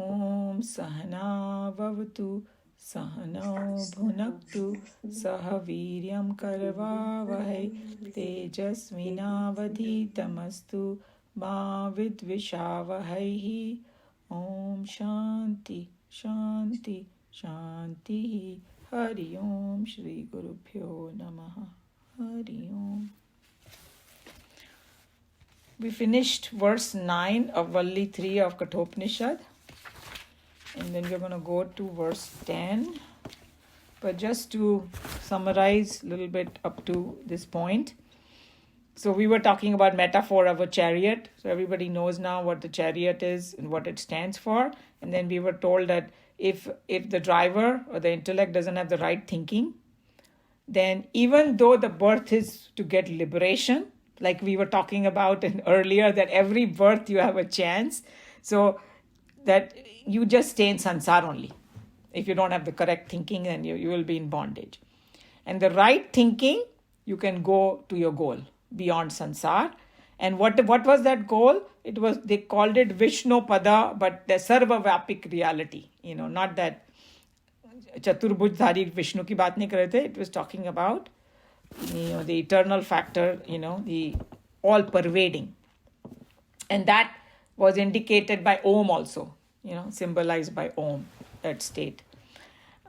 Om Sahana Vavatu Sahano Bhunaktu Saha Viryam Karavavahai Tejasvinavadhitamastu Ma Vidvishavahai. Om Shanti Shanti Shanti. Hari Om Shri Gurubhyo Namaha. Hari Om. We finished verse 9 of Valli 3 of Kathopanishad. And then we're going to go to verse 10. But just to summarize a little bit up to this point. So we were talking about metaphor of a chariot. So everybody knows now what the chariot is and what it stands for. And then we were told that if the driver or the intellect doesn't have the right thinking, then even though the birth is to get liberation, like we were talking about earlier, that every birth you have a chance, so that you just stay in sansar only. If you don't have the correct thinking, then you will be in bondage. And the right thinking, you can go to your goal beyond sansar. And what was that goal? It was, they called it Vishnu Pada, but the Sarva Vapik reality. Not that Chaturbhujdhari Vishnu ki baat nahi kar rahe the. It was talking about the eternal factor, the all pervading. And that was indicated by Om also, symbolized by Om, that state.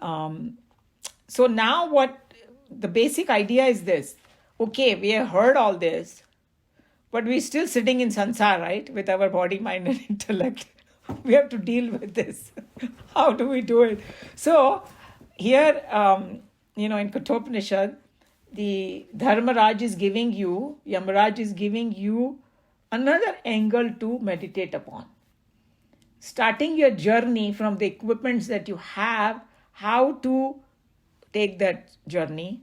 So now what the basic idea is this. Okay, we have heard all this, but we're still sitting in sansar, right? With our body, mind and intellect. We have to deal with this. How do we do it? So here, in Kathopanishad, the Dharmaraj is giving you, Yamaraj is giving you another angle to meditate upon. Starting your journey from the equipments that you have, how to take that journey,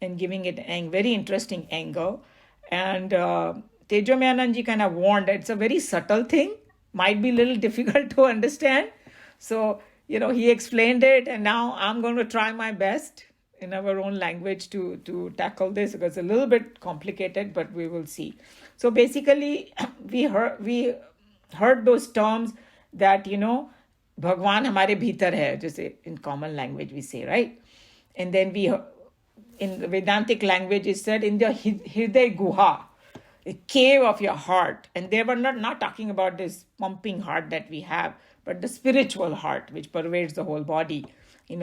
and giving it a very interesting angle. And Tejomayananji kind of warned, it's a very subtle thing, might be a little difficult to understand. So, he explained it, and now I'm going to try my best in our own language to tackle this, because it's a little bit complicated, but we will see. So basically, we heard those terms that, Bhagwan hamare bhitar hai, just in common language we say, right? And then in the Vedantic language, it said in the Hriday Guha, a cave of your heart. And they were not talking about this pumping heart that we have, but the spiritual heart, which pervades the whole body.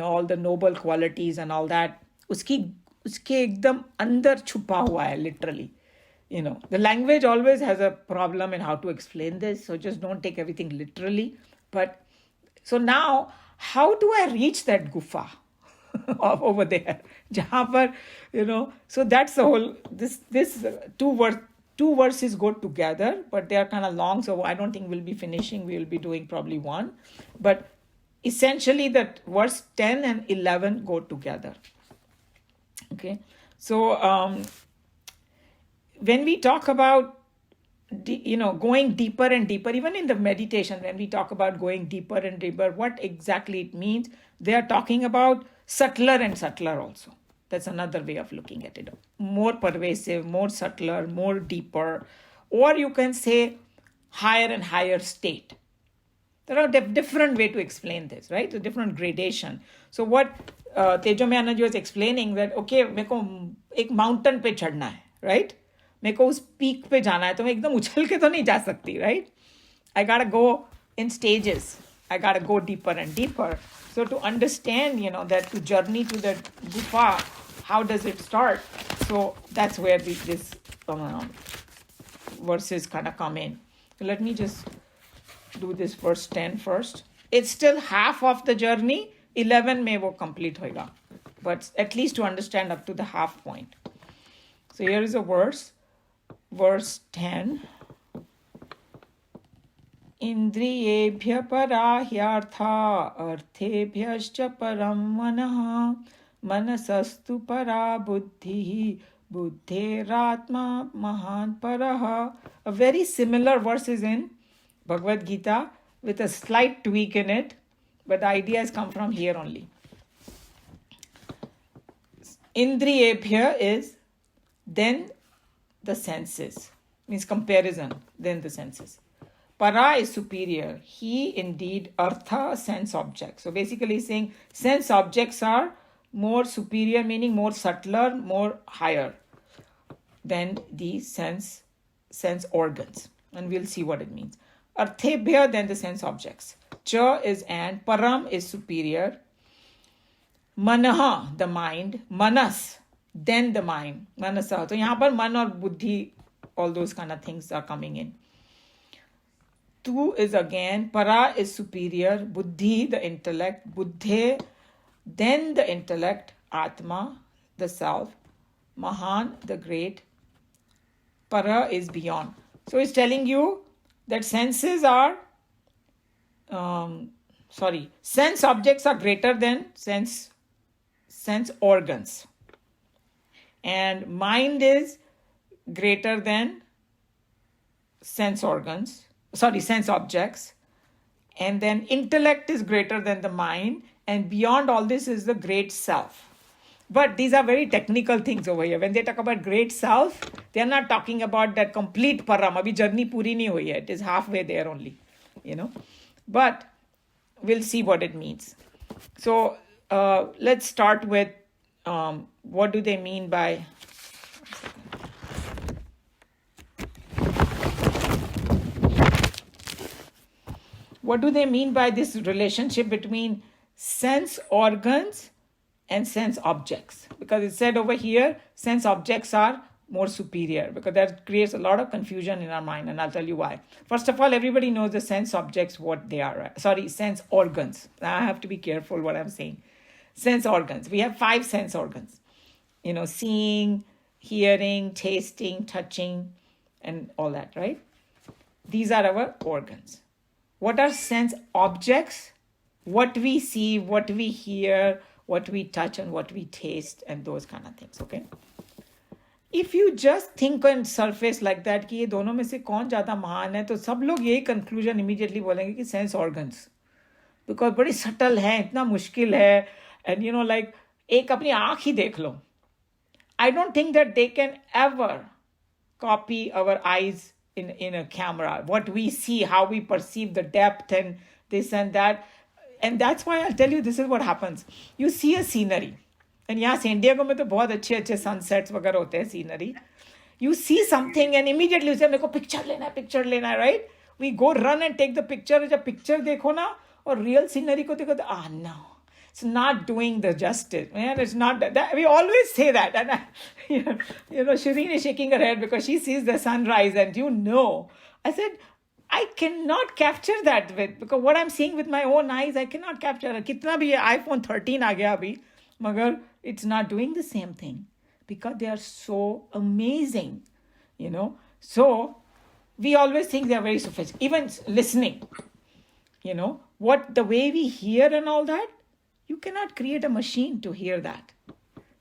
All the noble qualities and all that. Uske ekdam andar chupa hua hai, literally. The language always has a problem in how to explain this, so just don't take everything literally. But so now, how do I reach that gufa over there? Jahan par, so that's the whole, this two verses go together, but they are kind of long, so I don't think we'll be finishing. We'll be doing probably one. But essentially, that verse 10 and 11 go together. Okay, so when we talk about going deeper and deeper, even in the meditation, when we talk about going deeper and deeper, what exactly it means, they are talking about subtler and subtler also. That's another way of looking at it. More pervasive, more subtler, more deeper, or you can say higher and higher state. There are different way to explain this, right? A different gradation. So what Tejomayananji was explaining that, okay, मेरे को एक mountain पे चढ़ना है, right? मेरे को उस peak पे जाना है, तो मैं एकदम उछल के तो नहीं जा सकती, right? I gotta go in stages. I gotta go deeper and deeper. So to understand, that to journey to the gufa, how does it start? So that's where this verses kind of come in. So let me just do this verse 10 first. It's still half of the journey. 11 may wo complete hoega. But at least to understand up to the half point. So here is a verse 10. Indriyebhya parahyartha arthebhyascha param manah manasastu para buddhihi buddheratma mahan parah. A very similar verse is in Bhagavad Gita with a slight tweak in it, but the idea has come from here only. Indriyebhya is then the senses, means comparison, then the senses. Para is superior. He indeed artha, sense objects. So basically saying sense objects are more superior, meaning more subtler, more higher than the sense organs. And we'll see what it means. Arthebhya, than the sense objects. Cha is and, param is superior. Manaha, the mind. Manas, then the mind. Manasa. So यहाँ पर मन और बुद्धि, all those kind of things are coming in. Tu is again, para is superior, buddhi, the intellect, buddhe, then the intellect, atma, the self, mahan, the great, para is beyond. So it's telling you that senses are, sense objects are greater than sense organs. And mind is greater than sense objects. And then intellect is greater than the mind. And beyond all this is the great self. But these are very technical things over here. When they talk about great self, they are not talking about that complete param. Abhi journey puri nahi hui hai. It is halfway there only, But we'll see what it means. So let's start with what do they mean by... What do they mean by this relationship between sense organs and sense objects? Because it said over here, sense objects are more superior, because that creates a lot of confusion in our mind, and I'll tell you why. First of all, everybody knows the sense objects, what they are. Sense organs. Now I have to be careful what I'm saying. Sense organs. We have 5 sense organs. Seeing, hearing, tasting, touching, and all that, right? These are our organs. What are sense objects? What we see, what we hear, what we touch, and what we taste, and those kind of things, okay? If you just think on surface like that कि ये दोनों में से कौन ज़्यादा महान है, तो सब लोग यही conclusion immediately बोलेंगे कि sense organs. Because बड़ी subtle है, इतना मुश्किल है, and like एक अपनी आँख ही देख लो. I don't think that they can ever copy our eyes in a camera, what we see, how we perceive the depth and this and that. And that's why I'll tell you, this is what happens. You see a scenery. And यहाँ San Diego में तो बहुत अच्छे sunsets वगैरह होते हैं, scenery. You see something and immediately you say, मेरे को picture लेना है, right? We go run and take the picture. जब picture देखो ना और real scenery को देखो तो no. It's not doing the justice, man. It's not that. We always say that. And Shireen is shaking her head because she sees the sunrise, and I said, I cannot capture that because what I'm seeing with my own eyes, I cannot capture. Kitna bhi iPhone 13 aa gaya abhi, magar it's not doing the same thing because they are so amazing, So we always think they are very sophisticated. Even listening, the way we hear and all that, you cannot create a machine to hear that,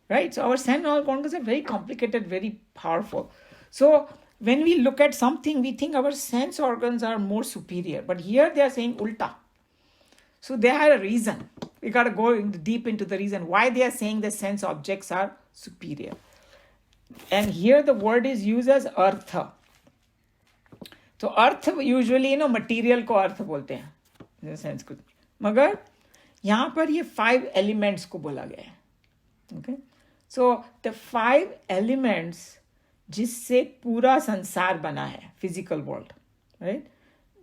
right? So our sense organs are very complicated, very powerful. So when we look at something, we think our sense organs are more superior. But here they are saying ulta. So they had a reason. We got to go deep into the reason why they are saying the sense objects are superior. And here the word is used as artha. So artha usually, material ko artha bolte hain. In the sense कुछ. मगर यहाँ पर ये 5 elements को बोला गया है. Okay? So the 5 elements जिससे पूरा संसार बना है, physical world, right?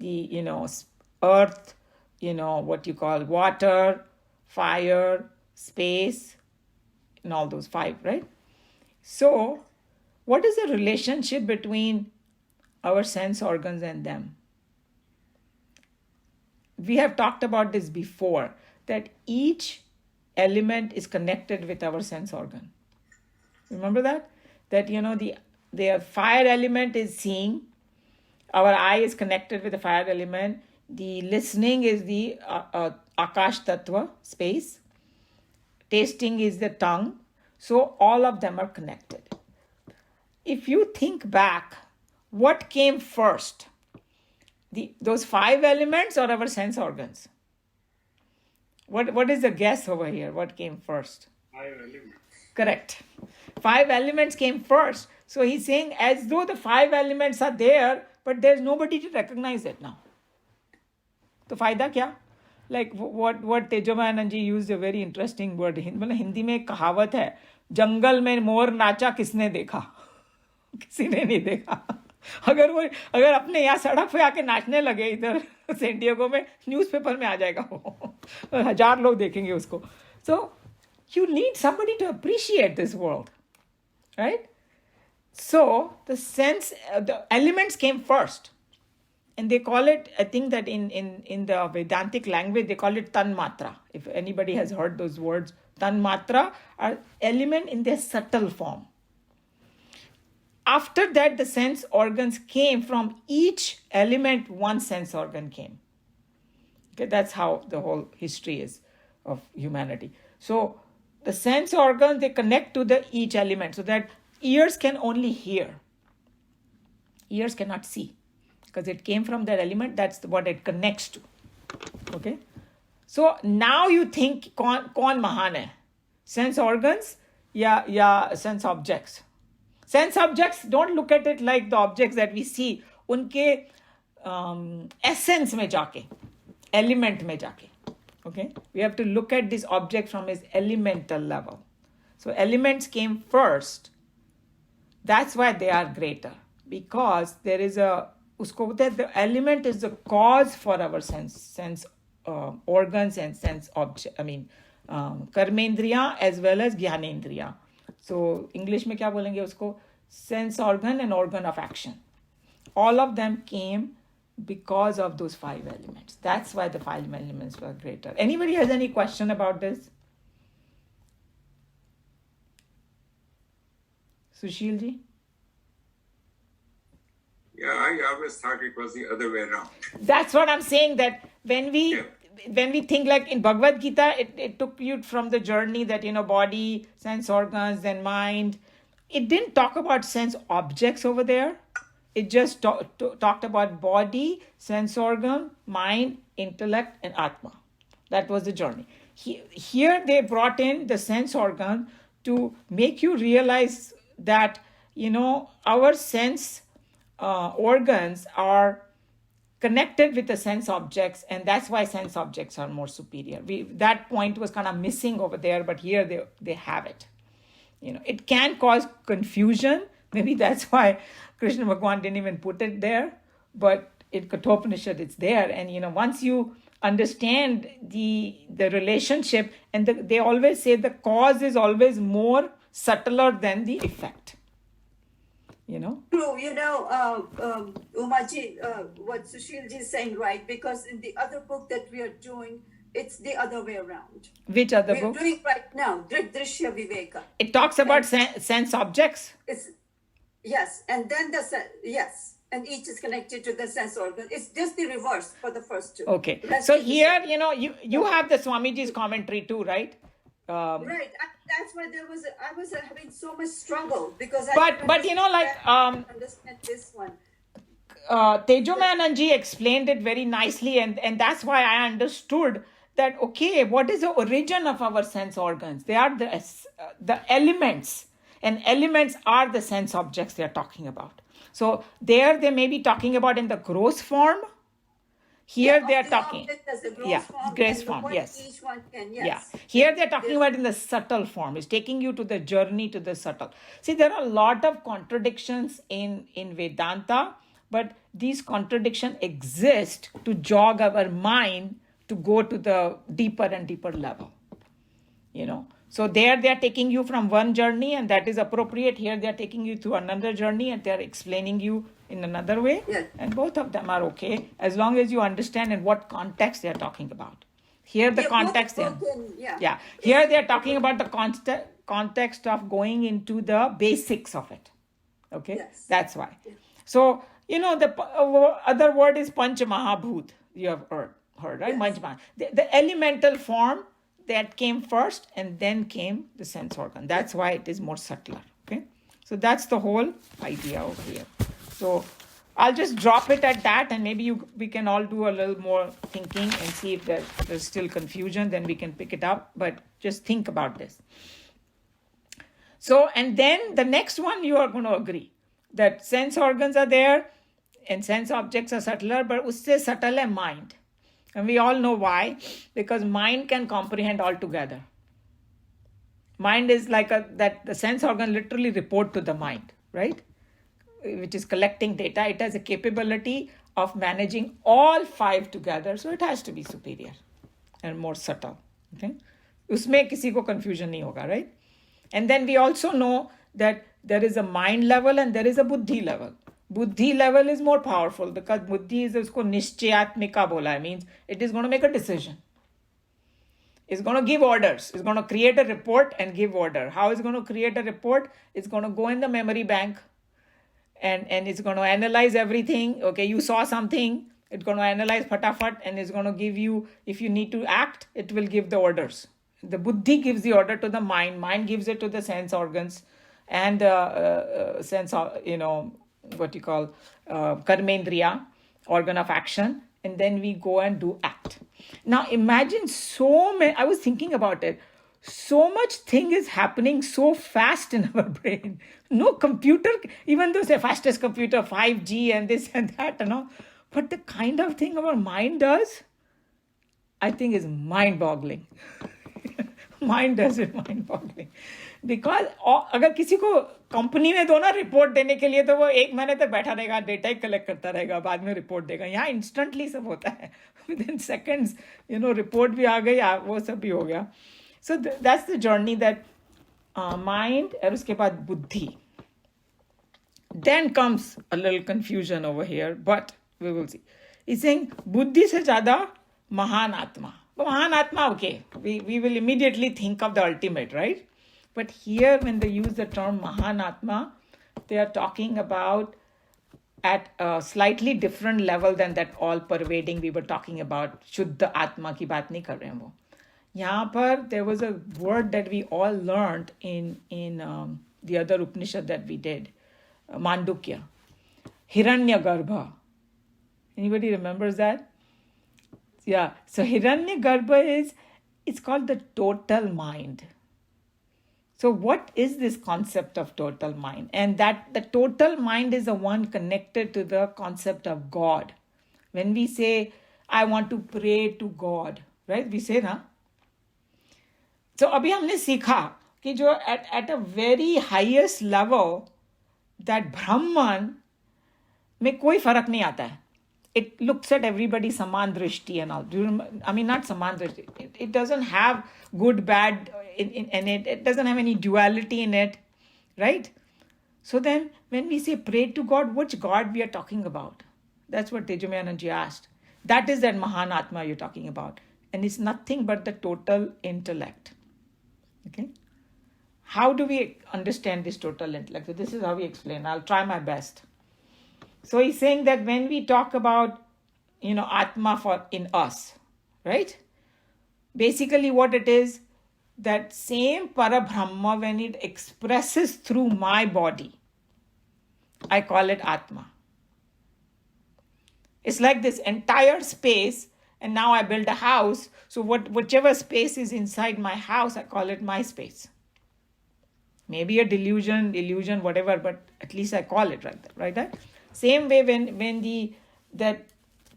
The, earth, what you call water, fire, space, and all those 5, right? So what is the relationship between our sense organs and them? We have talked about this before, that each element is connected with our sense organ. Remember that? That, the fire element is seeing. Our eye is connected with the fire element. The listening is the Akash Tattva, space. Tasting is the tongue. So all of them are connected. If you think back, what came first? Those 5 elements or our sense organs? What is the guess over here? What came first? 5 elements. Correct. 5 elements came first. So he's saying as though the 5 elements are there, but there's nobody to recognize it now. तो फायदा क्या? Like what Tejomayanand ji used a very interesting word. मतलब हिंदी में एक कहावत है, जंगल में मोर नाचा किसने देखा? किसी ने नहीं देखा. अगर अपने यहाँ सड़क पे आके नाचने लगे इधर सैन डिएगो में, न्यूज़पेपर में आ जाएगा वो, 1000 लोग देखेंगे उसको. So you need somebody to appreciate this world, right? So the elements came first, and they call it, I think that in the Vedantic language they call it tanmatra. If anybody has heard those words, tanmatra are element in their subtle form. After that, the sense organs came. From each element, one sense organ came. Okay, that's how the whole history is of humanity. So the sense organs, they connect to each element, so that ears can only hear. Ears cannot see, because it came from that element. That's what it connects to. Okay. So now you think, कौन महान है? Sense organs या sense objects? Sense objects, don't look at it like the objects that we see. उनके essence में जाके, element में जाके. Okay? We have to look at this object from its elemental level. So elements came first. That's why they are greater. Because there is the element is the cause for our sense organs and sense object. Karmendriya as well as Gyanendriya. So English में क्या बोलेंगे उसको? Sense organ and organ of action. All of them came because of those 5 elements. That's why the 5 elements were greater. Anybody has any question about this? Sushil ji? Yeah, I always thought it was the other way around. That's what I'm saying, that when we think, like in Bhagavad Gita, it took you from the journey that, body, sense organs, then mind. It didn't talk about sense objects over there. It just talked about body, sense organ, mind, intellect, and Atma. That was the journey. Here they brought in the sense organ to make you realize that, our sense organs are connected with the sense objects, and that's why sense objects are more superior. That point was kind of missing over there, but here they have it. It can cause confusion. Maybe that's why Krishna Bhagwan didn't even put it there, but in Kathopanishad it's there. And once you understand the relationship, and they always say the cause is always more subtler than the effect. True, Umaji, what Sushilji is saying, right? Because in the other book that we are doing, it's the other way around. Which other book? We're doing right now, Drishya Viveka. It talks about sense objects. Yes, and then and each is connected to the sense organ. It's just the reverse for the first 2. Okay, so here, you have the Swamiji's commentary too, right? Right. That's why I was having so much struggle, because understand this one. Tejomayanand ji explained it very nicely, and that's why I understood that, okay, what is the origin of our sense organs? They are the elements, and elements are the sense objects they are talking about. So there they may be talking about in the gross form. Here they are talking, gross form, yes. Each one can, yes. Yeah. Here they're talking about in the subtle form. It's taking you to the journey to the subtle. See, there are a lot of contradictions in Vedanta, but these contradictions exist to jog our mind to go to the deeper and deeper level. So there they are taking you from one journey, and that is appropriate. Here they are taking you to another journey, and they are explaining you in another way. Yes. And both of them are okay, as long as you understand in what context they are talking about. Here the context, here they are talking about the context of going into the basics of it. Okay, yes. That's why. Yes. So the other word is Panch Mahabhut. You have heard, right? Yes. The elemental form that came first, and then came the sense organ. That's why it is more subtler. Okay, so that's the whole idea over here. So I'll just drop it at that, and maybe we can all do a little more thinking and see if there's still confusion. Then we can pick it up. But just think about this. So, and then the next one, you are going to agree that sense organs are there, and sense objects are subtler, but usse subtle hai mind. And we all know why, because mind can comprehend altogether. Mind is like that the sense organ literally report to the mind, right? Which is collecting data. It has a capability of managing all five together, so it has to be superior and more subtle. Okay, उसमें किसी को confusion नहीं होगा, right? And then we also know that there is a mind level and there is a buddhi level. Buddhi level is more powerful because buddhi is उसको निश्चयात्मिका बोला है, means it is going to make a decision. It's going to give orders. It's going to create a report and give order. How is it going to create a report? It's going to go in the memory bank and it's going to analyze everything. Okay, you saw something. It's going to analyze fatafat and it's going to give you, if you need to act, it will give the orders. The buddhi gives the order to the mind. Mind gives it to the sense organs and sense, what you call karmendriya, organ of action. And then we go and do act. Now imagine so many, I was thinking about it, so much thing is happening so fast in our brain. No computer, even though it's the fastest computer, 5G and this and that, but the kind of thing our mind does, I think is mind-boggling. Mind does it mind-boggling. Because अगर किसी को company में दो ना report देने के लिए तो वो 1 महीने तक बैठा रहेगा, डेटा ही कलेक्ट करता रहेगा, बाद में रिपोर्ट देगा. यहाँ इंस्टेंटली सब होता है, विद इन सेकेंड्स रिपोर्ट भी आ गई, वो सब भी हो गया. So that's the journey that mind और उसके बाद बुद्धि. Then comes a little confusion over here, but we will see. He's saying बुद्धि से ज़्यादा महान आत्मा. Mahan Atma, okay, we will immediately think of the ultimate, right? But here when they use the term Mahan Atma, they are talking about at a slightly different level than that all-pervading we were talking about. Shuddha Atma ki baat nahi kar rahe hain wo. Yahan par there was a word that we all learned in the other Upanishad that we did, Mandukya, Hiranyagarbha. Anybody remembers that? Yeah, so Hiranyagarbha it's called the total mind. So what is this concept of total mind? And that the total mind is the one connected to the concept of God. When we say, I want to pray to God, right? We say, na? So abhi humne sikha कि जो at a very highest level, that Brahman में कोई फर्क नहीं आता है. It looks at everybody saman drishti and all. I mean, not saman drishti. It doesn't have good, bad in it. It doesn't have any duality in it, right? So then, when we say pray to God, which God we are talking about? That's what Tejomayananji asked. That is that Mahan Atma you're talking about. And it's nothing but the total intellect. Okay? How do we understand this total intellect? So this is how we explain. I'll try my best. So he's saying that when we talk about, Atma in us, right? Basically what it is, that same Parabrahma, when it expresses through my body, I call it Atma. It's like this entire space, and now I build a house, so whichever space is inside my house, I call it my space. Maybe a illusion, whatever, but at least I call it right there. Same way when that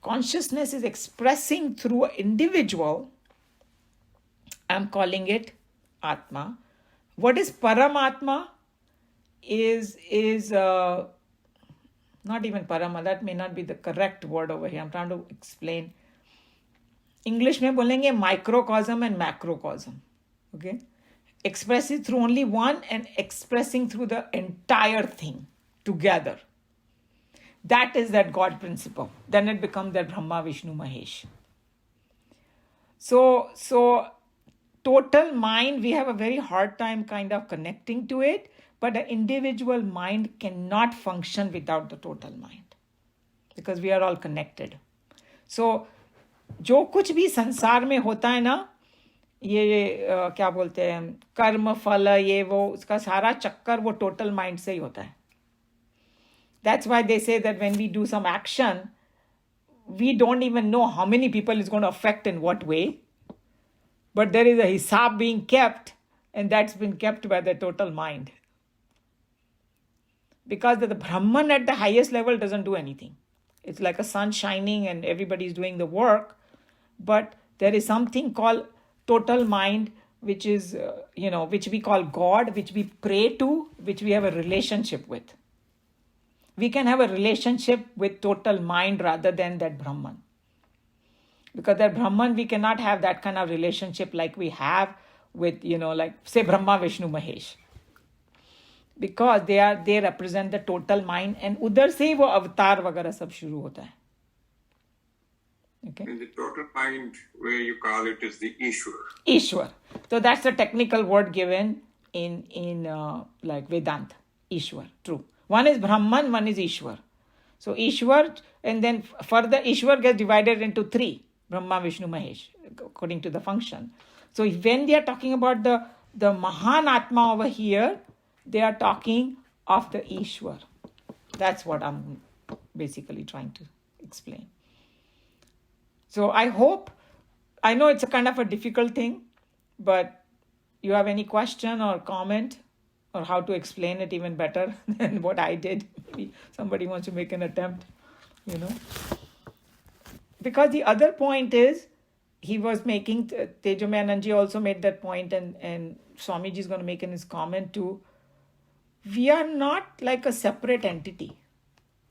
consciousness is expressing through an individual, I'm calling it Atma. What is Paramatma? Is not even Parama. That may not be the correct word over here. I'm trying to explain. English में बोलेंगे microcosm and macrocosm. Okay, expressing through only one and expressing through the entire thing together. That is that God principle. Then it becomes that Brahma, Vishnu, Mahesh. So total mind, we have a very hard time kind of connecting to it, but an individual mind cannot function without the total mind because we are all connected. So जो कुछ भी संसार में होता है ना, ये क्या बोलते हैं, कर्म फल ये वो, उसका सारा चक्कर वो टोटल माइंड से ही होता है. That's why they say that when we do some action, we don't even know how many people it's going to affect in what way. But there is a hisab being kept, and that's been kept by the total mind. Because the Brahman at the highest level doesn't do anything. It's like a sun shining and everybody's doing the work. But there is something called total mind, which is, which we call God, which we pray to, which we have a relationship with. We can have a relationship with total mind rather than that Brahman. Because that Brahman, we cannot have that kind of relationship like we have with, like say Brahma, Vishnu, Mahesh. Because they represent the total mind, and udhar se hi wo avatar वगैरह सब शुरू होता है. Okay. And the total mind, where you call it, is the Ishwar. Ishwar. So that's the technical word given in like Vedanta. Ishwar. True. One is Brahman, one is Ishwar. So Ishwar, and then further Ishwar gets divided into three: Brahma, Vishnu, Mahesh, according to the function. So when they are talking about the Mahan Atma over here, they are talking of the Ishwar. That's what I'm basically trying to explain. So I know it's a kind of a difficult thing, but you have any question or comment or how to explain it even better than what I did? Maybe somebody wants to make an attempt, Because the other point is, he was making, Tejomayi Anandji also made that point, and Swamiji is going to make in his comment too. We are not like a separate entity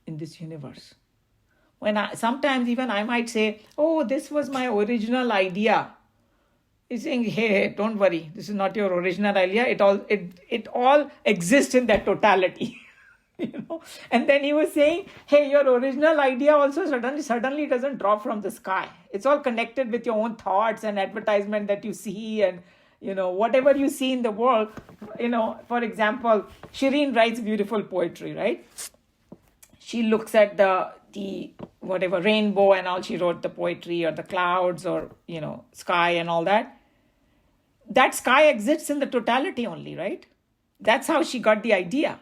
in this universe. Sometimes even I might say, oh, this was my original idea. He's saying, hey, don't worry, this is not your original idea. It all exists in that totality. And then he was saying, hey, your original idea also suddenly doesn't drop from the sky. It's all connected with your own thoughts and advertisement that you see, and whatever you see in the world. For example, Shireen writes beautiful poetry, right? She looks at the whatever rainbow and all, she wrote the poetry, or the clouds, or sky and all that. That sky exists in the totality only, right? That's how she got the idea.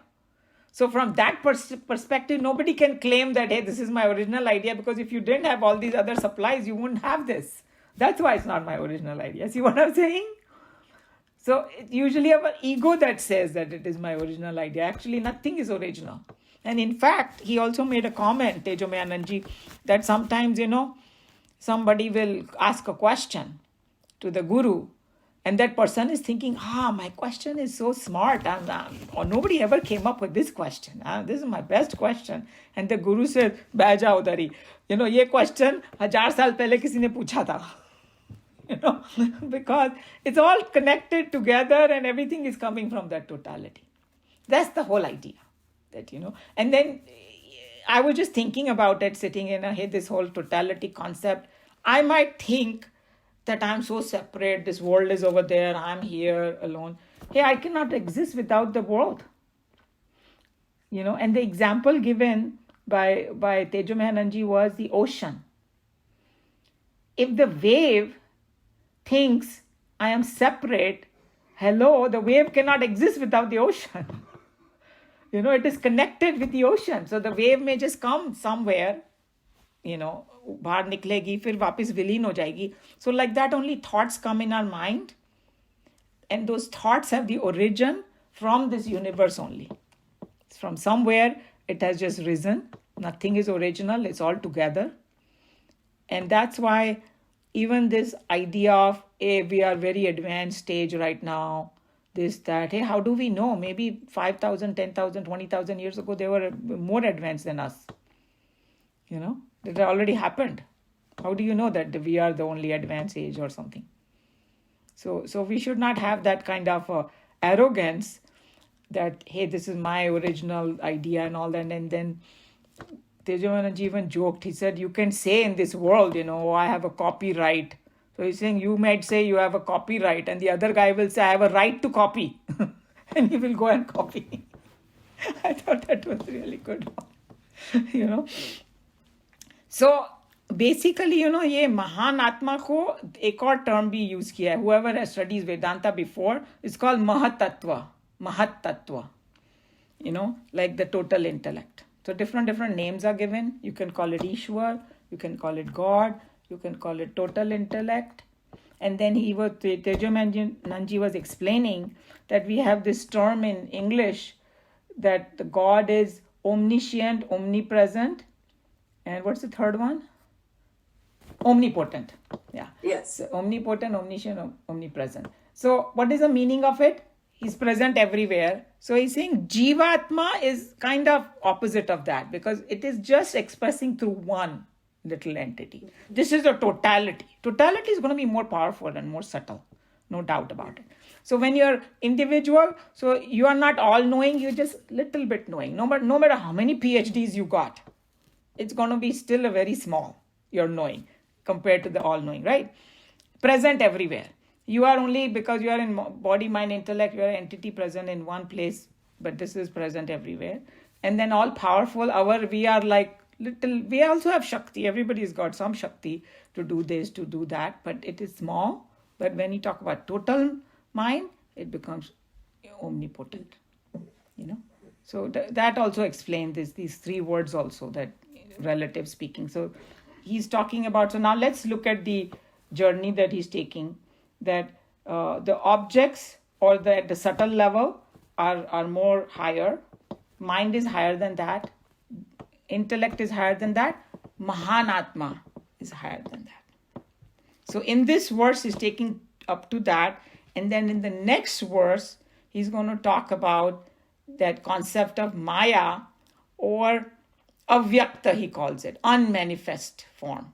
So from that perspective, nobody can claim that, hey, this is my original idea, because if you didn't have all these other supplies, you wouldn't have this. That's why it's not my original idea. See what I'm saying? So it's usually our ego that says that it is my original idea. Actually, nothing is original. And in fact, he also made a comment, Tejomayi Anandji, that sometimes, somebody will ask a question to the guru, and that person is thinking, my question is so smart, or nobody ever came up with this question. This is my best question. And the guru said, "Baih jao udhar hi. Ye question 1000 saal pehle kisi ne pucha tha." Because it's all connected together and everything is coming from that totality. That's the whole idea. That, and then I was just thinking about it, sitting in this whole totality concept. I might think that I'm so separate, this world is over there, I'm here alone. Hey, I cannot exist without the world. And the example given by Tejomayi Anandji was the ocean. If the wave thinks I am separate, the wave cannot exist without the ocean. It is connected with the ocean. So the wave may just come somewhere, बाहर निकलेगी, फिर वापस विलीन हो जाएगी. So like that, only thoughts come in our mind. And those thoughts have the origin from this universe only. From somewhere, it has just risen. Nothing is original. It's all together. And that's why even this idea of, hey, we are very advanced stage right now, this, that, hey, how do we know? Maybe 5,000, 10,000, 20,000 years ago, they were more advanced than us. That already happened. How do you know that we are the only advanced age or something? So we should not have that kind of arrogance that, hey, this is my original idea and all that. And then Tejomayi Anandji even joked. He said, you can say in this world, I have a copyright. So he's saying, you might say you have a copyright, and the other guy will say, I have a right to copy. And he will go and copy. I thought that was really good. So basically, ये महान आत्मा को एक और term भी use किया है. Whoever has studied Vedanta before, it's called Mahatattva. Mahatattva. Like the total intellect. So different names are given. You can call it Ishwar, you can call it God, you can call it total intellect. And then Tejomayi Anandji was explaining that we have this term in English that the God is omniscient, omnipresent, And what's the third one? Omnipotent. Yeah. Yes. So omnipotent, omniscient, omnipresent. So what is the meaning of it? He's present everywhere. So he's saying Jivatma is kind of opposite of that because it is just expressing through one little entity. This is a totality. Totality is going to be more powerful and more subtle. No doubt about it. So when you're individual, so you are not all knowing, you're just little bit knowing. No matter how many PhDs you got, it's going to be still a very small, your knowing compared to the all knowing, right? Present everywhere. You are only, because you are in body, mind, intellect, you are an entity present in one place, but this is present everywhere. And then all powerful, we are like little, we also have Shakti. Everybody's got some Shakti to do this, to do that, but it is small. But when you talk about total mind, it becomes omnipotent, you know. So that also explains these three words also, that relative speaking. So he's talking about, so now let's look at the journey that he's taking, that the objects or the subtle level are more higher, mind is higher than that, intellect is higher than that, Mahanatma is higher than that. So in this verse he's taking up to that, and then in the next verse he's going to talk about that concept of Maya, or avyakta he calls it, unmanifest form.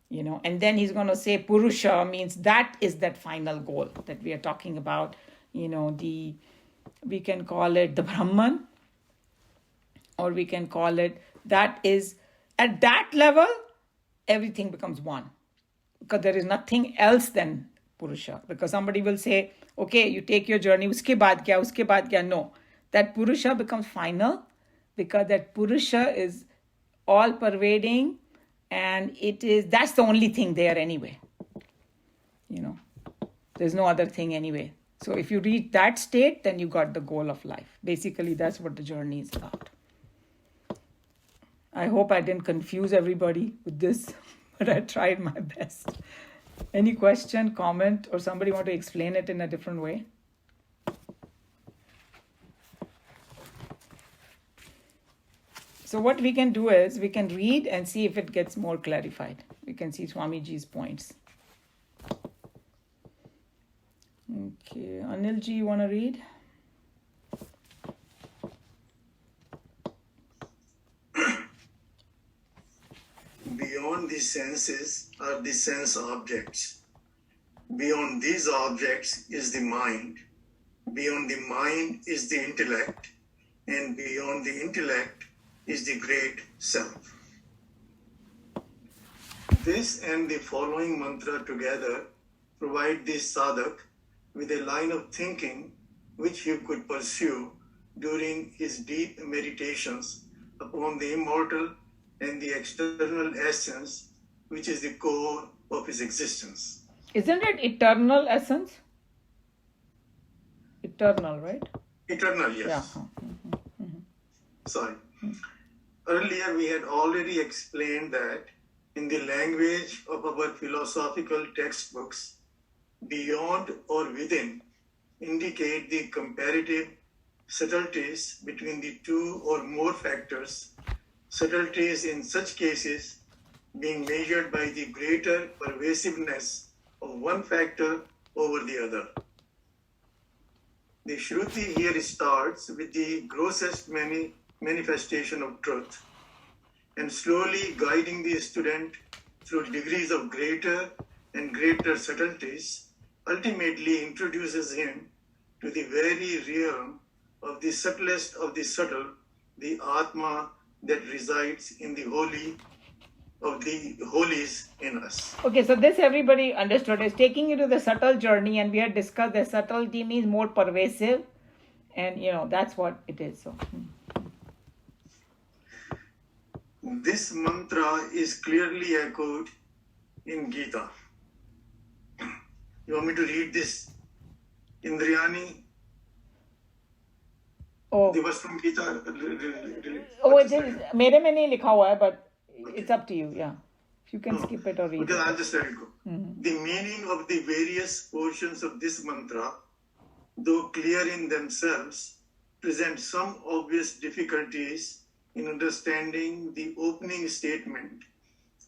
You know, and then he's going to say Purusha means that is that final goal that we are talking about. You know, we can call it the Brahman, or we can call it, that is, at that level, everything becomes one. Because there is nothing else than Purusha. Because somebody will say, okay, you take your journey, uske baad kya? No. That Purusha becomes final, because that Purusha is all pervading, and that's the only thing there anyway. You know, there's no other thing anyway. So if you reach that state, then you got the goal of life. Basically, that's what the journey is about. I hope I didn't confuse everybody with this, but I tried my best. Any question, comment, or somebody want to explain it in a different way? So what we can do is we can read and see if it gets more clarified. We can see Swamiji's points. Okay, Anilji, you want to read? Beyond the senses are the sense objects. Beyond these objects is the mind. Beyond the mind is the intellect. And beyond the intellect is the great self. This and the following mantra together provide the sadhak with a line of thinking which he could pursue during his deep meditations upon the immortal and the external essence, which is the core of his existence. Isn't it eternal essence? Eternal, right? Eternal, yes. Yeah. Sorry. Earlier, we had already explained that in the language of our philosophical textbooks, beyond or within indicate the comparative subtleties between the two or more factors, subtleties in such cases being measured by the greater pervasiveness of one factor over the other. The Shruti here starts with the grossest manifestation of truth, and slowly guiding the student through degrees of greater and greater subtleties, ultimately introduces him to the very realm of the subtlest of the subtle, the Atma that resides in the holy of the holies in us. Okay, so this everybody understood is taking you to the subtle journey, and we had discussed that subtlety means more pervasive, and you know that's what it is. So this mantra is clearly echoed in Gita. You want me to read this? Indriyani? oh, The verse from Gita? it is मेरे में नहीं लिखा हुआ है, but it's up to you. Yeah, if you can skip it or read Okay, it. I'll just let it go. The meaning of the various portions of this mantra, though clear in themselves, present some obvious difficulties in understanding the opening statement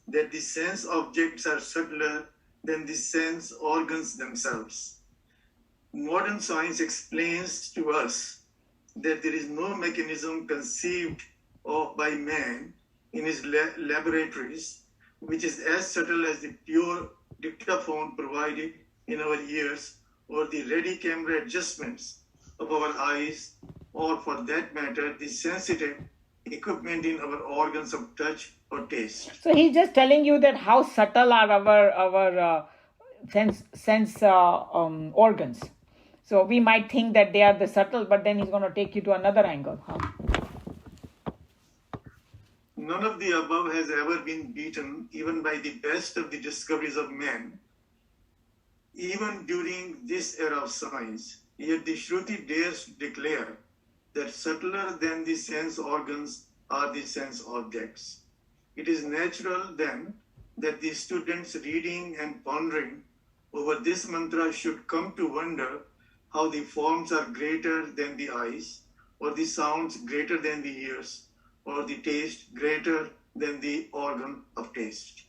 that the sense objects are subtler than the sense organs themselves. Modern science explains to us that there is no mechanism conceived of by man in his laboratories which is as subtle as the pure dictaphone provided in our ears or the ready camera adjustments of our eyes, or for that matter, the sensitive equipment in our organs of touch or taste. So he's just telling you that how subtle are our sense organs. So we might think that they are the subtle, but then he's going to take you to another angle. Huh? None of the above has ever been beaten, even by the best of the discoveries of man, even during this era of science. Yet the Shruti dares to declare that subtler than the sense organs are the sense objects. It is natural then that the students reading and pondering over this mantra should come to wonder how the forms are greater than the eyes, or the sounds greater than the ears, or the taste greater than the organ of taste.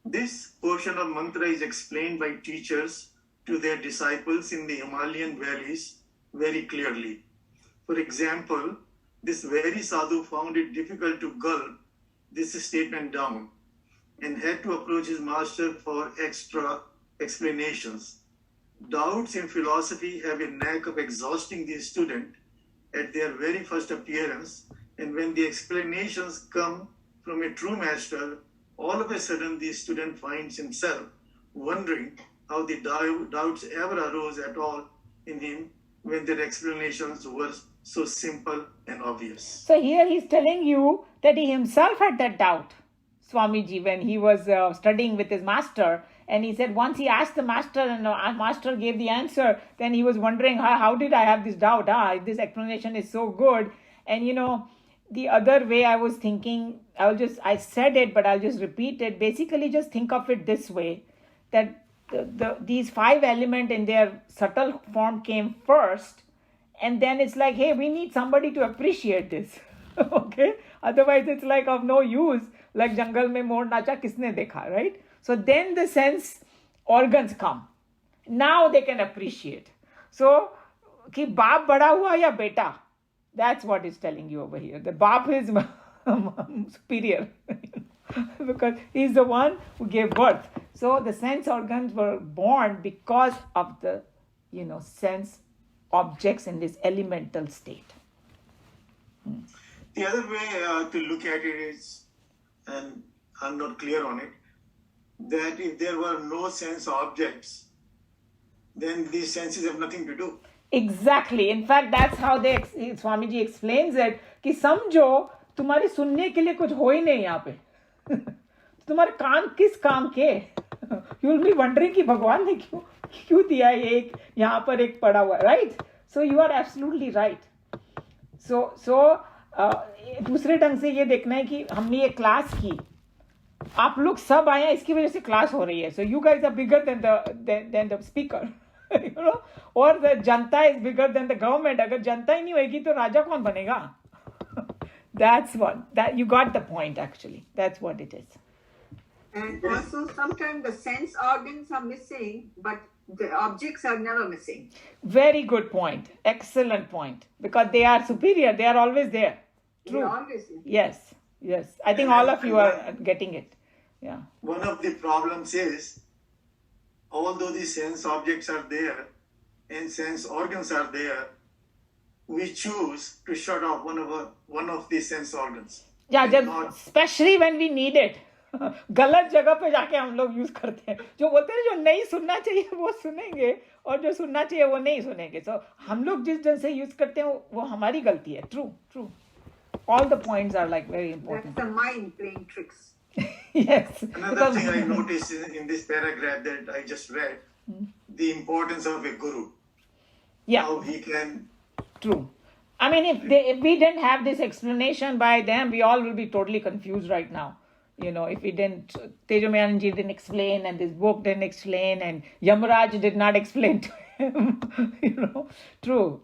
This portion of mantra is explained by teachers to their disciples in the Himalayan valleys very clearly. For example, this very sadhu found it difficult to gulp this statement down and had to approach his master for extra explanations. Doubts in philosophy have a knack of exhausting the student at their very first appearance, and when the explanations come from a true master, all of a sudden the student finds himself wondering how the doubts ever arose at all in him when their explanations were so simple and obvious. So here he's telling you that he himself had that doubt, Swamiji, when he was studying with his master. And he said once he asked the master and the master gave the answer, then he was wondering, how did I have this doubt? This explanation is so good. And the other way I was thinking, I said it, but I'll just repeat it. Basically, just think of it this way, that these 5 elements in their subtle form came first. And then it's like, hey, we need somebody to appreciate this. Okay? Otherwise, it's like of no use. Like jungle mein mor nacha kisne dekha, right? So then the sense organs come. Now they can appreciate. So, ki baap bada hua ya beta? That's what it's telling you over here. The baap is superior because he's the one who gave birth. So the sense organs were born because of the, sense objects in this elemental state. The other way to look at it is, and I'm not clear on it, that if there were no sense objects, then these senses have nothing to do. Exactly. In fact, that's how Swamiji explains it, कि समझो तुम्हारे सुनने के लिए कुछ हो ही नहीं यहाँ पे. तुम्हारे कान किस काम के? You will be wondering कि भगवान ने क्यों दिया ये यहाँ पर एक पड़ा हुआ, right? So you are absolutely right. So दूसरे ढंग से ये देखना है कि हमने ये क्लास की, आप लोग सब आए हैं, इसकी वजह से क्लास हो रही है. So you guys are bigger than the speaker. Or the Janata is bigger than the government. अगर जनता ही नहीं होगी तो राजा कौन बनेगा? That's what, that you got the point actually. That's what it is. And also sometimes the sense organs are missing, but the objects are never missing. Very good point. Excellent point. Because they are superior. They are always there. True. They're always there. Yes. I think all of you are getting it. Yeah. One of the problems is, although the sense objects are there and sense organs are there, we choose to shut off one of the sense organs. Yeah, especially when we need it. गलत जगह पे जाके हम लोग use करते हैं. जो बोलते हैं जो नहीं सुनना चाहिए वो सुनेंगे और जो सुनना चाहिए वो नहीं सुनेंगे. So हम लोग जिस ढंग से यूज करते हैं वो हमारी गलती है. True. All the points are like very important. That's the mind playing tricks. Yes. Another thing I noticed in this paragraph that I just read, the importance of a guru. Yeah. How he can. True. I mean, if we didn't have this explanation by them, we all will be totally confused right now. if we didn't, Tejomayanji didn't explain, and this book didn't explain, and Yamaraj did not explain to him, true.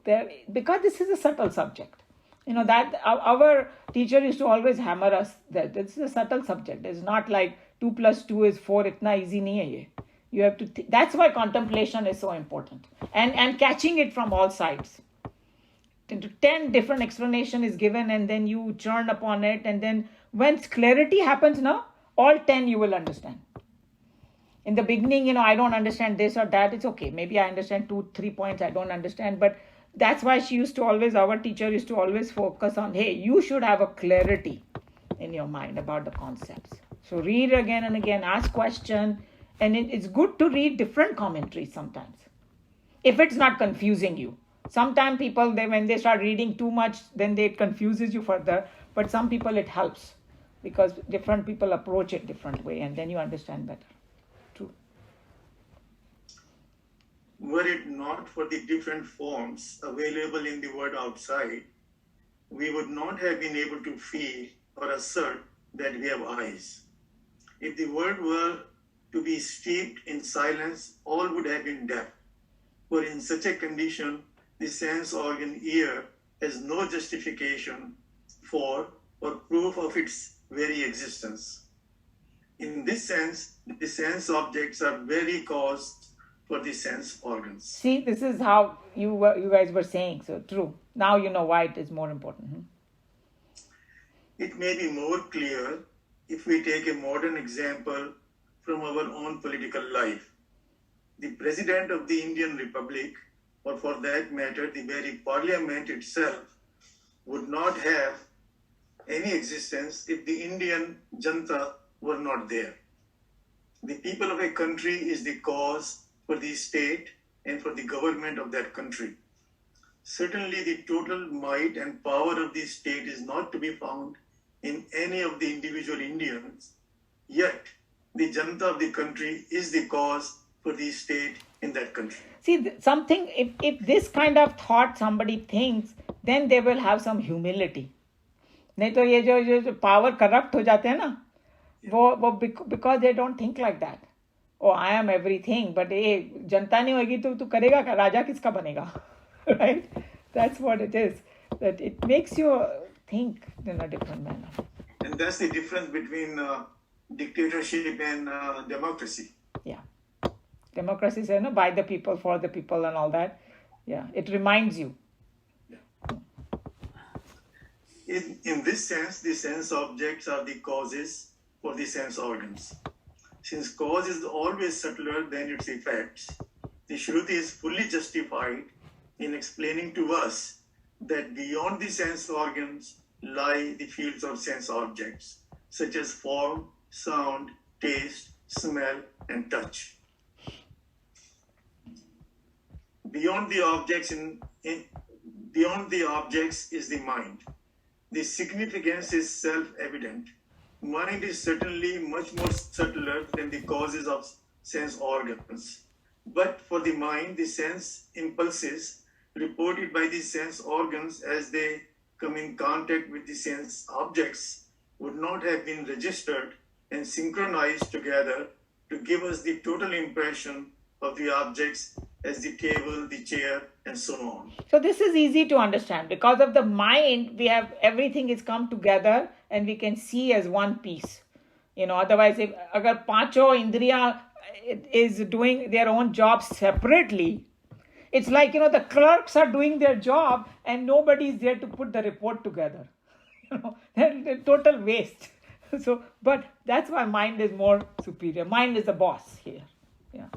Because this is a subtle subject. That our teacher used to always hammer us that this is a subtle subject. It's not like 2 plus 2 is 4. Itna easy nahi hai ye. You have to. That's why contemplation is so important, and catching it from all sides. 10 different explanation is given, and then you churn upon it, and then when clarity happens now, all 10 you will understand. In the beginning, I don't understand this or that. It's okay. Maybe I understand 2-3 points I don't understand, but that's why our teacher used to always focus on, hey, you should have a clarity in your mind about the concepts. So read again and again, ask question, and it's good to read different commentaries sometimes, if it's not confusing you. Sometimes people, when they start reading too much, then it confuses you further. But some people it helps, because different people approach it different way, and then you understand better. True. Were it not for the different forms available in the world outside, we would not have been able to feel or assert that we have eyes. If the world were to be steeped in silence, all would have been deaf. For in such a condition, the sense organ ear has no justification for or proof of its very existence. In this sense, the sense objects are very cause for the sense organs. See, this is how you guys were saying. So true. Now you know why it is more important. It may be more clear if we take a modern example from our own political life. The President of the Indian Republic, or for that matter, the very Parliament itself, would not have any existence if the Indian Janta were not there. The people of a country is the cause for the state and for the government of that country. Certainly, the total might and power of the state is not to be found in any of the individual Indians, yet the Janta of the country is the cause for the state in that country. See, something, if this kind of thought somebody thinks, then they will have some humility. नहीं तो ये जो power corrupt हो जाते हैं ना, वो because they don't think like that. Oh, I am everything, but ये जनता नहीं होगी तो तू करेगा क्या? राजा किसका बनेगा? Right? That's what it is. That it makes you think in a different manner. And that's the difference between dictatorship and democracy. Yeah. Democracy is, by the people, for the people and all that. Yeah. It reminds you. In this sense, the sense objects are the causes for the sense organs. Since cause is always subtler than its effects, the Shruti is fully justified in explaining to us that beyond the sense organs lie the fields of sense objects, such as form, sound, taste, smell, and touch. Beyond the objects is the mind. The significance is self-evident. Mind is certainly much more subtler than the causes of sense organs. But for the mind, the sense impulses reported by the sense organs as they come in contact with the sense objects would not have been registered and synchronized together to give us the total impression of the objects as the table, the chair, and so on. So this is easy to understand. Because of the mind, we have everything is come together and we can see as one piece. Otherwise, if agar pancho indriya is doing their own job separately, it's like, the clerks are doing their job and nobody is there to put the report together. They're total waste. But that's why mind is more superior. Mind is the boss here. Yeah.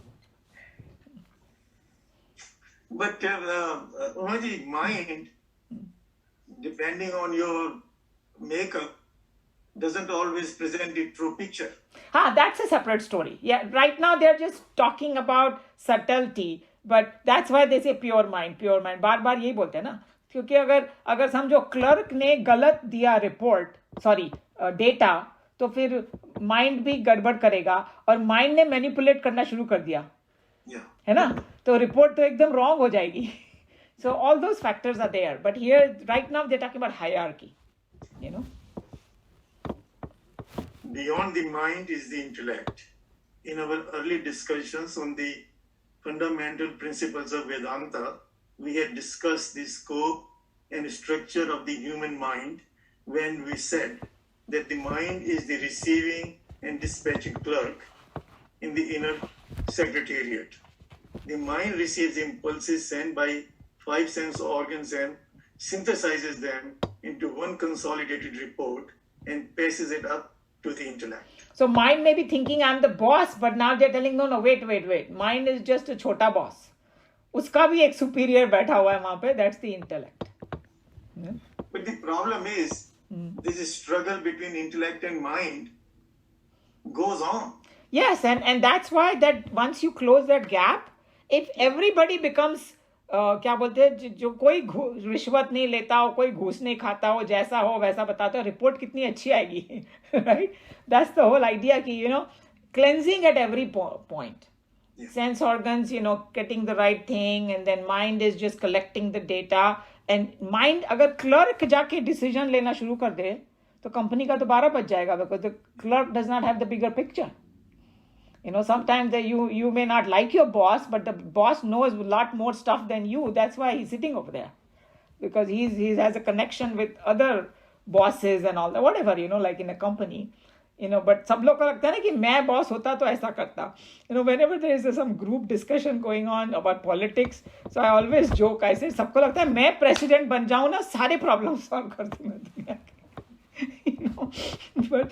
But Umaji, mind, depending on your makeup, doesn't always present the true picture. That's a separate story. Yeah, right now they're just talking about subtlety, but that's why they say pure mind. बार बार यही बोलते हैं ना, क्योंकि अगर समझो clerk ने गलत दिया रिपोर्ट, डेटा, तो फिर माइंड भी गड़बड़ करेगा और माइंड ने मैनिपुलेट करना शुरू कर दिया, है ना, तो रिपोर्ट तो एकदम रॉन्ग हो जाएगी. So all those factors are there, but here right now they're talking about hierarchy, Beyond the mind is the intellect. In our early discussions on the fundamental principles of Vedanta, we had discussed the scope and structure of the human mind when we said that the mind is the receiving and dispatching clerk in the inner secretariat. The mind receives impulses sent by five sense organs and synthesizes them into one consolidated report and passes it up to the intellect. So mind may be thinking I'm the boss, but now they're telling no, wait. Mind is just a chota boss. उसका भी एक superior बैठा हुआ है वहाँ पे. That's the intellect. Yeah. But the problem is, this struggle between intellect and mind goes on. Yes, and that's why that once you close that gap, if everybody becomes क्या बोलते हैं जो कोई रिश्वत नहीं लेता हो, कोई घूस नहीं खाता हो, जैसा हो वैसा बताता हो, रिपोर्ट कितनी अच्छी आएगी, right? That's the whole idea कि cleansing at every point. Yeah. Sense organs, getting the right thing, and then mind is just collecting the data. And mind अगर clerk जाके decision लेना शुरू कर दे तो company का तो 12 बज जाएगा, because the clerk does not have the bigger picture. Sometimes you may not like your boss, but the boss knows a lot more stuff than you. That's why he's sitting over there, because he has a connection with other bosses and all that, whatever, like in a company. But सब लोग को लगता है ना कि मैं boss होता तो ऐसा करता. Whenever there is some group discussion going on about politics, so I always joke. I say सबको लगता है मैं president बन जाऊँ ना, सारे problems solve कर दूँ मैं दुनिया के. But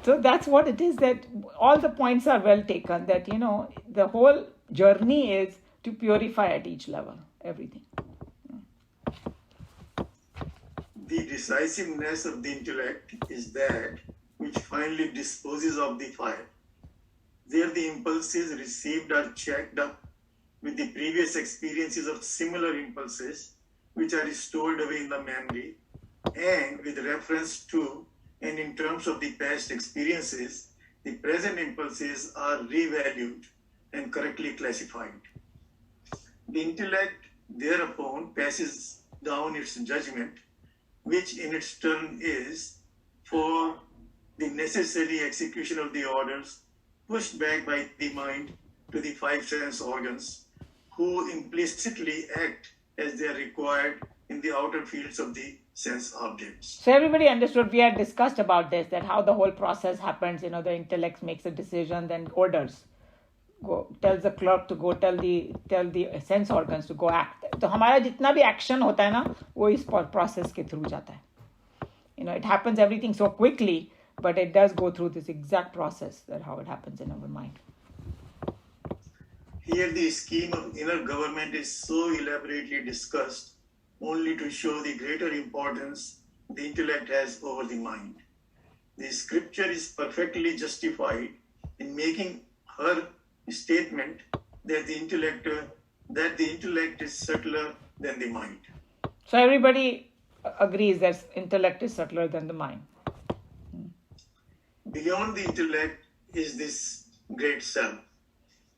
so that's what it is, that all the points are well taken, that the whole journey is to purify at each level everything. The decisiveness of the intellect is that which finally disposes of the fire. There the impulses received are checked up with the previous experiences of similar impulses, which are stored away in the memory, and with reference to and in terms of the past experiences, the present impulses are revalued and correctly classified. The intellect thereupon passes down its judgment, which in its turn is for the necessary execution of the orders pushed back by the mind to the five sense organs, who implicitly act as they are required in the outer fields of the sense objects. So everybody understood, we had discussed about this, that how the whole process happens. The intellect makes a decision, then orders, tells the clerk to go tell the sense organs to go act. तो हमारा जितना भी action होता है ना, वो इस process के through जाता है. It happens everything so quickly, but it does go through this exact process, that how it happens in our mind. Here the scheme of inner government is so elaborately discussed only to show the greater importance the intellect has over the mind. The scripture is perfectly justified in making her statement that the intellect is subtler than the mind. So everybody agrees that intellect is subtler than the mind. Beyond the intellect is this great self.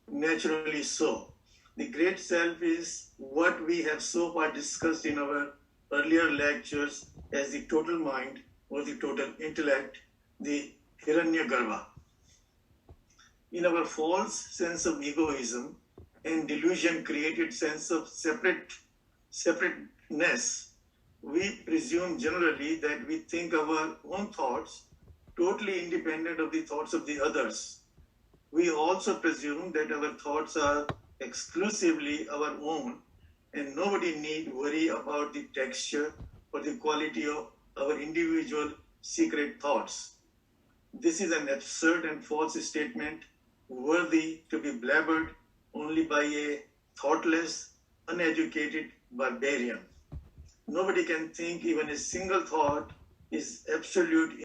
Naturally so. The great self is what we have so far discussed in our earlier lectures as the total mind or the total intellect, the Hiranyagarbha. In our false sense of egoism and delusion created sense of separateness, we presume generally that we think our own thoughts totally independent of the thoughts of the others. We also presume that our thoughts are exclusively our own, and nobody need worry about the texture or the quality of our individual secret thoughts. This is an absurd and false statement worthy to be blabbered only by a thoughtless, uneducated barbarian. Nobody can think even a single thought is absolute